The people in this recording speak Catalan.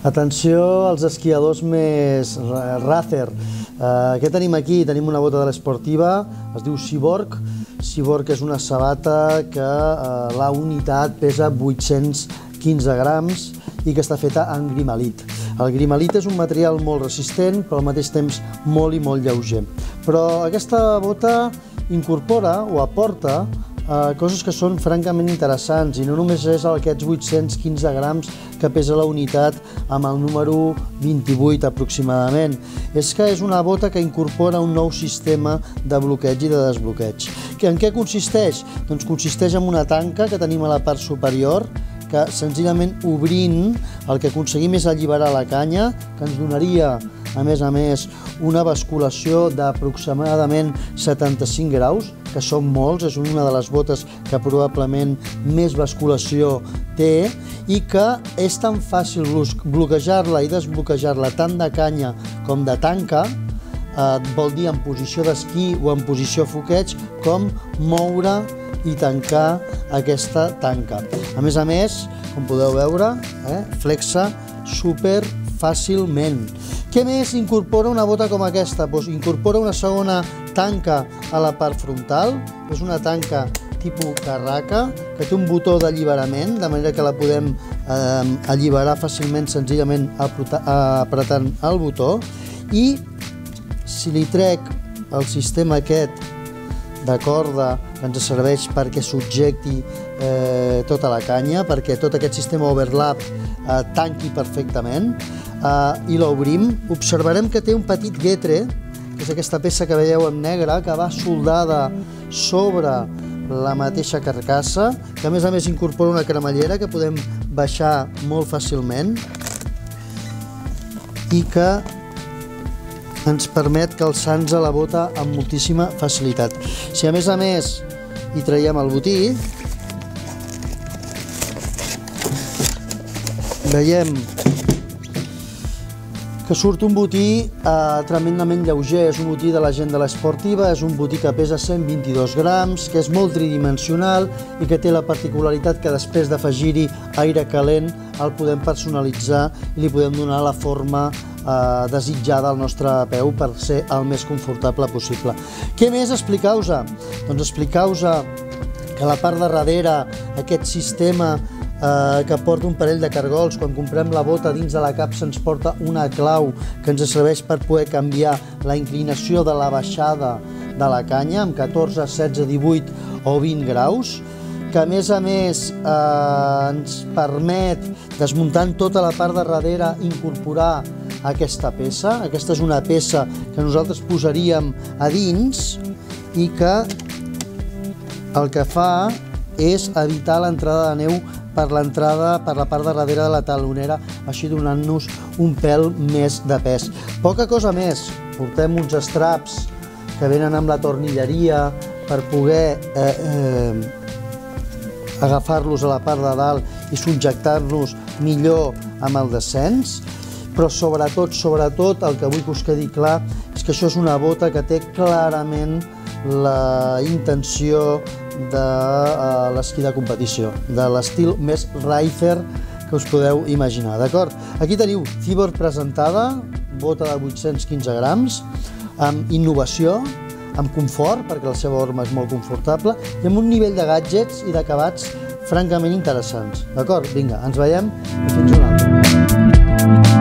Atenció als esquiadors més racer. Què tenim aquí? Tenim una bota de l'esportiva, es diu Cyborg. Cyborg és una sabata que la unitat pesa 815 grams i que està feta en grimalit. El grimalit és un material molt resistent, però al mateix temps molt i molt lleuger. Però aquesta bota incorpora o aporta coses que són francament interessants, i no només és aquests 815 grams que pesa la unitat amb el número 28 aproximadament. És que és una bota que incorpora un nou sistema de bloqueig i de desbloqueig. En què consisteix? Doncs consisteix en una tanca que tenim a la part superior, que senzillament obrint el que aconseguim és alliberar la canya, que ens donaria a més una basculació d'aproximadament 75 graus, que són molts, és una de les botes que probablement més basculació té, i que és tan fàcil bloquejar-la i desbloquejar-la tant de canya com de tanca, vol dir en posició d'esquí o en posició foqueig, com moure i tancar aquesta tanca. A més, com podeu veure, flexa super fàcilment. Què més incorpora una bota com aquesta? Doncs incorpora una segona tanca a la part frontal. És una tanca tipus carraca, que té un botó d'alliberament, de manera que la podem alliberar fàcilment, senzillament apretant el botó. I si li trec el sistema aquest de corda que ens serveix perquè subjecti tota la canya, perquè tot aquest sistema overlap tanqui perfectament, i l'obrim, observarem que té un petit guetre, que és aquesta peça que veieu en negre, que va soldada sobre la mateixa carcassa, que a més incorpora una cremallera que podem baixar molt fàcilment i que ens permet calçar-nos a la bota amb moltíssima facilitat. Si a més hi traiem el botí, veiem que surt un botí tremendament lleuger. És un botí de la gent de l'esportiva, és un botí que pesa 122 grams, que és molt tridimensional i que té la particularitat que després d'afegir-hi aire calent el podem personalitzar i li podem donar la forma desitjada al nostre peu per ser el més confortable possible. Què més explicar-vos? Doncs explicar-vos que a la part de darrere aquest sistema que porta un parell de cargols, quan comprem la bota dins de la capsa ens porta una clau que ens serveix per poder canviar la inclinació de la baixada de la canya amb 14, 16, 18 o 20 graus, que a més ens permet, desmuntant tota la part de darrere, incorporar aquesta peça. Aquesta és una peça que nosaltres posaríem a dins i que el que fa és evitar l'entrada de neu per la part de darrere de la talonera, així donant-nos un pèl més de pes. Poca cosa més, portem uns straps que venen amb la tornilleria per poder agafar-los a la part de dalt i subjectar-nos millor amb el descens, però sobretot el que vull que us quedi clar és que això és una bota que té clarament la intenció de l'esquí de competició, de l'estil més racer que us podeu imaginar, d'acord? Aquí teniu Cyborg presentada, bota de 815 grams, amb innovació, amb confort, perquè la seva forma és molt confortable, i amb un nivell de gadgets i d'acabats francament interessants, d'acord? Vinga, ens veiem i fins una altra.